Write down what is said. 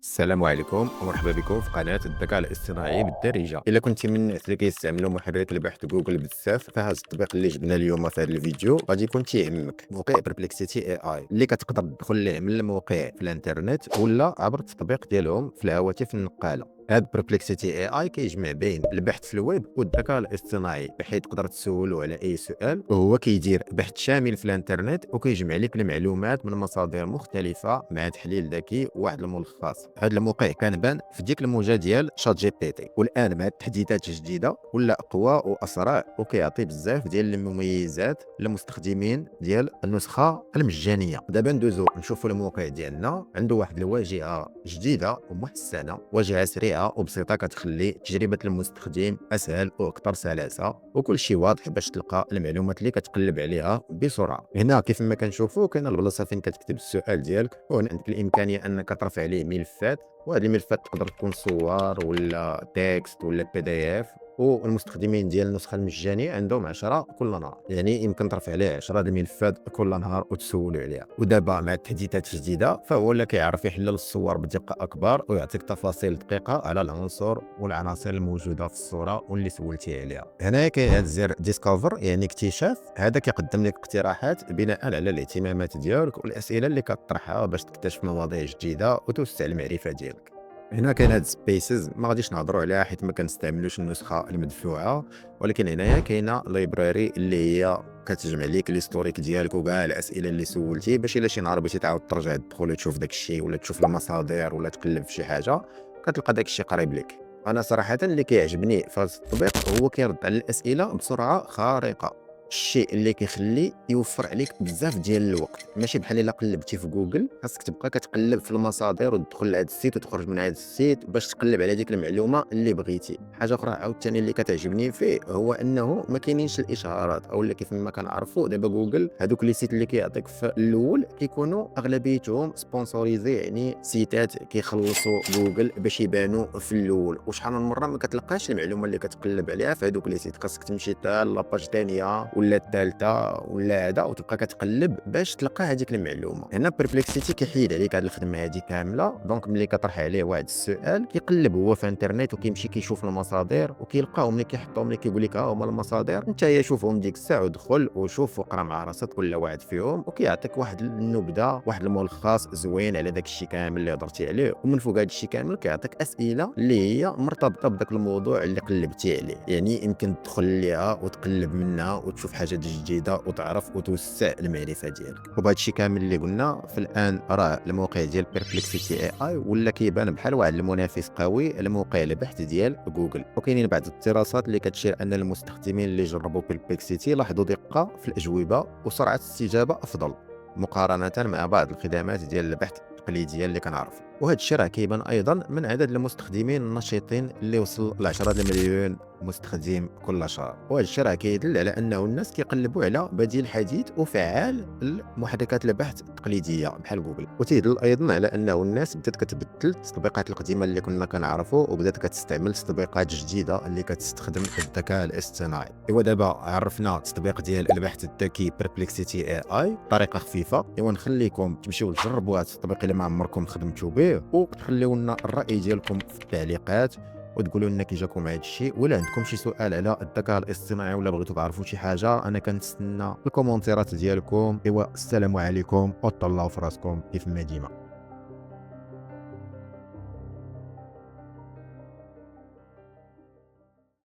السلام عليكم ومرحبا بكم في قناة الذكاء الاصطناعي بالدارجة. إلا كنتي من الناس اللي كيستعملوا محرك البحث جوجل بزاف، فهذا التطبيق اللي جبنا اليوم في هذا الفيديو غادي يكون تيهمك. موقع بربلكسيتي اي اي اللي كتقدر تدخل ليه من الموقع في الانترنت ولا عبر التطبيق ديالهم في الهواتف النقالة. هاد بربلكسيتي اي اي كيجمع بين البحث في الويب والذكاء الاصطناعي، بحيث تقدر تسولو على اي سؤال وهو كيدير بحث شامل في الانترنت وكيجمع لك المعلومات من مصادر مختلفه مع تحليل ذكي وواحد الملخص. هذا الموقع كان بان في ديك الموجه ديال شات جي بي تي، والان مع التحديثات الجديده ولا اقوى واسرع وكيعطي بزاف ديال المميزات للمستخدمين ديال النسخه المجانيه. دابا ندوزو نشوفوا الموقع ديالنا، عنده واحد الواجهه جديده ومحسنه، واجهه سريعه وبسيطه كتخلي تجربه المستخدم اسهل واكثر سلاسه، وكل شيء واضح باش تلقى المعلومات اللي كتقلب عليها بسرعه. هنا كيف ما كنشوفوا كاين البلاصه فين كتكتب السؤال ديالك، وهنا عندك الامكانيه انك ترفع عليه ملفات، وهذه الملفات تقدر تكون صور ولا تكست ولا بي دي اف. والمستخدمين ديال النسخه المجانيه عندهم 10 كل نهار، يعني يمكن ترفع عليه 10 الملفات كل نهار وتسولوا عليها. ودابا مع التحديثات الجديده فهو اللي كيعرف يحلل الصور بدقه اكبر ويعطيك تفاصيل دقيقه على العنصر والعناصر الموجوده في الصوره واللي سولتي عليها. هنا كاين هذا الزر ديسكفر، يعني اكتشاف، هذا كيقدم لك اقتراحات بناء على الاهتمامات ديالك والاسئله اللي كتطرحها باش تكتشف مواضيع جديده وتوسع المعرفه ديالك. هنا كاين هاد سبيسز، ما غاديش نهضروا عليها حيت ما كنستعملوش النسخه المدفوعه، ولكن هنايا كاينه لايبراري اللي هي كتجمع لك الهيستوريك ديالك وكاع الاسئله اللي سولتي، باش الا شي نهار بغيتي تعاود ترجع تدخل وتشوف داك الشيء ولا تشوف المصادر ولا تقلب في شي حاجه كتلقى داك الشيء قريب لك. انا صراحه اللي كيعجبني في هذا التطبيق هو كيرد على الاسئله بسرعه خارقه، الشيء اللي كيخلي يوفر عليك بزاف ديال الوقت. ماشي بحال الا قلبتي في جوجل خاصك تبقى كتقلب في المصادر وتدخل لهاد السيت وتخرج من هاد السيت باش تقلب على ديك المعلومه اللي بغيتي. حاجه اخرى عاوتاني اللي كتعجبني فيه هو انه ما كاينينش الاشعارات، او اللي كيف ما كنعرفوا دابا جوجل هذوك لي سيت اللي كيعطيك في الاول كيكونوا اغلبيتهم سبونسوريزي، يعني سيتات كيخلصوا جوجل باش يبانوا في الاول. وشحال من مره ما كتلقاش المعلومه اللي كتقلب عليها في هذوك لي سيت، خاصك تمشي حتى لاباج ثانيه ولا الثالثه ولا هذا وتبقى كتقلب باش تلقى هذيك المعلومه. هنا بربلكسيتي كيحيد عليك هذه الخدمه هذه كامله. دونك ملي كطرح عليه واحد السؤال كيقلب هو في انترنت وكيمشي كيشوف المصادر وكيلقاهم، ملي كيحطهم ملي كيقول لك ها هما المصادر، انت هي شوفهم ديك الساعه ودخل وشوف وقرا مع راسك كل واحد فيهم، وكيعطيك واحد النبذه واحد الملخص زوين على داك الشيء كامل اللي هضرتي عليه. ومن فوق هذا الشيء كامل كيعطيك اسئله اللي هي مرتبطه بداك الموضوع اللي قلبتي عليه، يعني يمكن تدخل ليها وتقلب منها وتشوف حاجه جديده وتعرف وتوسع المعرفه ديالك. وبهذا الشيء كامل اللي قلنا في الان راه الموقع ديال بيربلكسيتي اي اي ولا كيبان بحال واحد المنافس قوي لموقع البحث ديال جوجل. وكاينين بعض الدراسات اللي كتشير ان المستخدمين اللي جربوا بيربلكسيتي لاحظوا دقه في الاجوبه وسرعه استجابه افضل مقارنه مع بعض الخدمات ديال البحث التقليديه اللي كنعرفوا. وهذا الشيء راه كيبان ايضا من عدد المستخدمين النشيطين اللي وصل ل 10 مليون مستخدم كل شهر. وهذا الشيء راه كيدل على انه الناس كيقلبوا على بديل حديث وفعال لمحركات البحث التقليديه بحال جوجل. وتيدل ايضا على انه الناس بدات كتبدل التطبيقات القديمه اللي كنا كنعرفوا وبدات كتستعمل تطبيقات جديده اللي كتستخدم الذكاء الاصطناعي. ايوا دابا عرفنا التطبيق ديال البحث الذكي بيربلكسيتي اي اي بطريقه خفيفه. ايوا نخليكم تمشيو تجربوا هذا التطبيق اللي ما عمركم خدمتوا به، وتخليو لنا الراي ديالكم في التعليقات وتقولوا لنا كي جاكم هذا الشيء. ولا عندكم شي سؤال على الذكاء الاصطناعي ولا بغيتوا تعرفوا شي حاجه، انا كنتسنى الكومونتيرات ديالكم. ايوا السلام عليكم وتهلاو في راسكم كيف ما ديما.